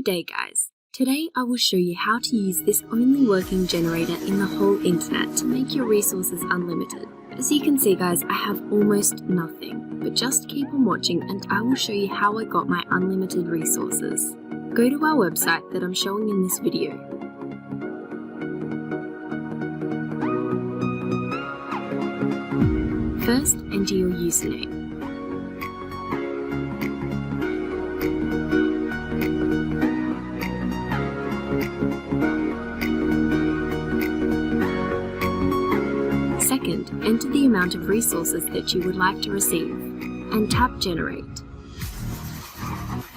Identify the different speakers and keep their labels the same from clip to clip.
Speaker 1: Good day, guys. Today I will show you how to use this only working generator in the whole internet to make your resources unlimited. As you can see, guys, I have almost nothing, but just keep on watching and I will show you how I got my unlimited resources. Go to our website that I'm showing in this video. First, enter your username. Second, enter the amount of resources that you would like to receive, and tap Generate.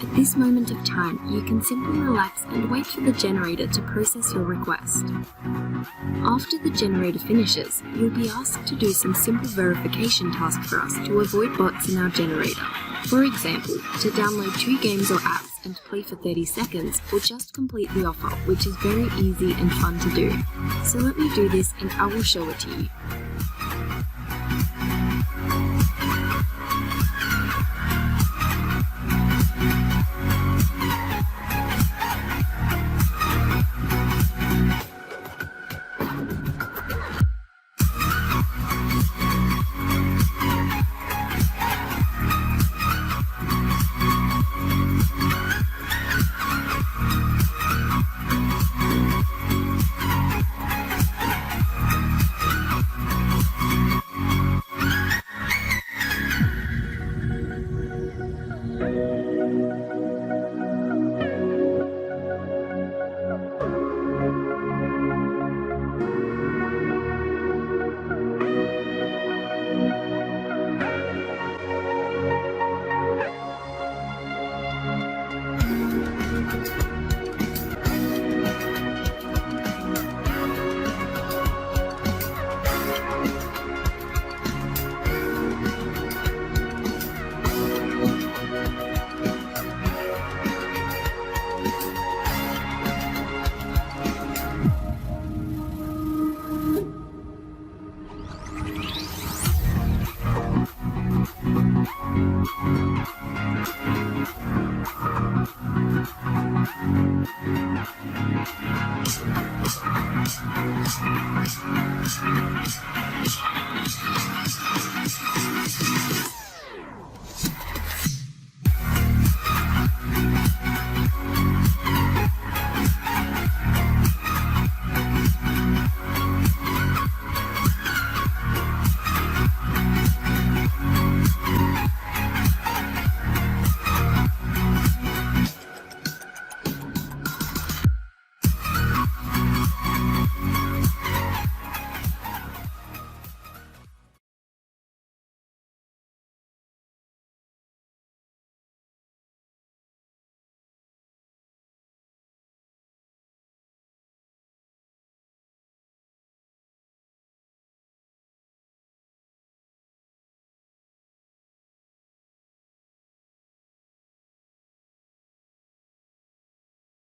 Speaker 1: At this moment of time, you can simply relax and wait for the generator to process your request. After the generator finishes, you'll be asked to do some simple verification tasks for us to avoid bots in our generator. For example, to download 2 games or apps and play for 30 seconds, or just complete the offer, which is very easy and fun to do. So let me do this and I will show it to you.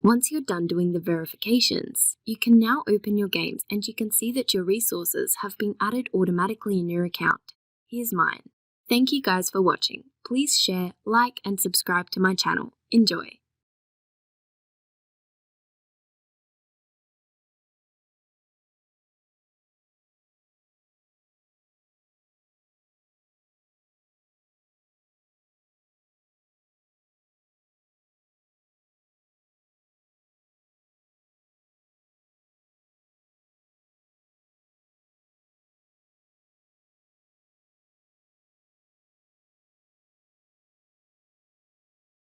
Speaker 1: Once you're done doing the verifications, you can now open your games and you can see that your resources have been added automatically in your account. Here's mine. Thank you guys for watching. Please share, like and subscribe to my channel. Enjoy!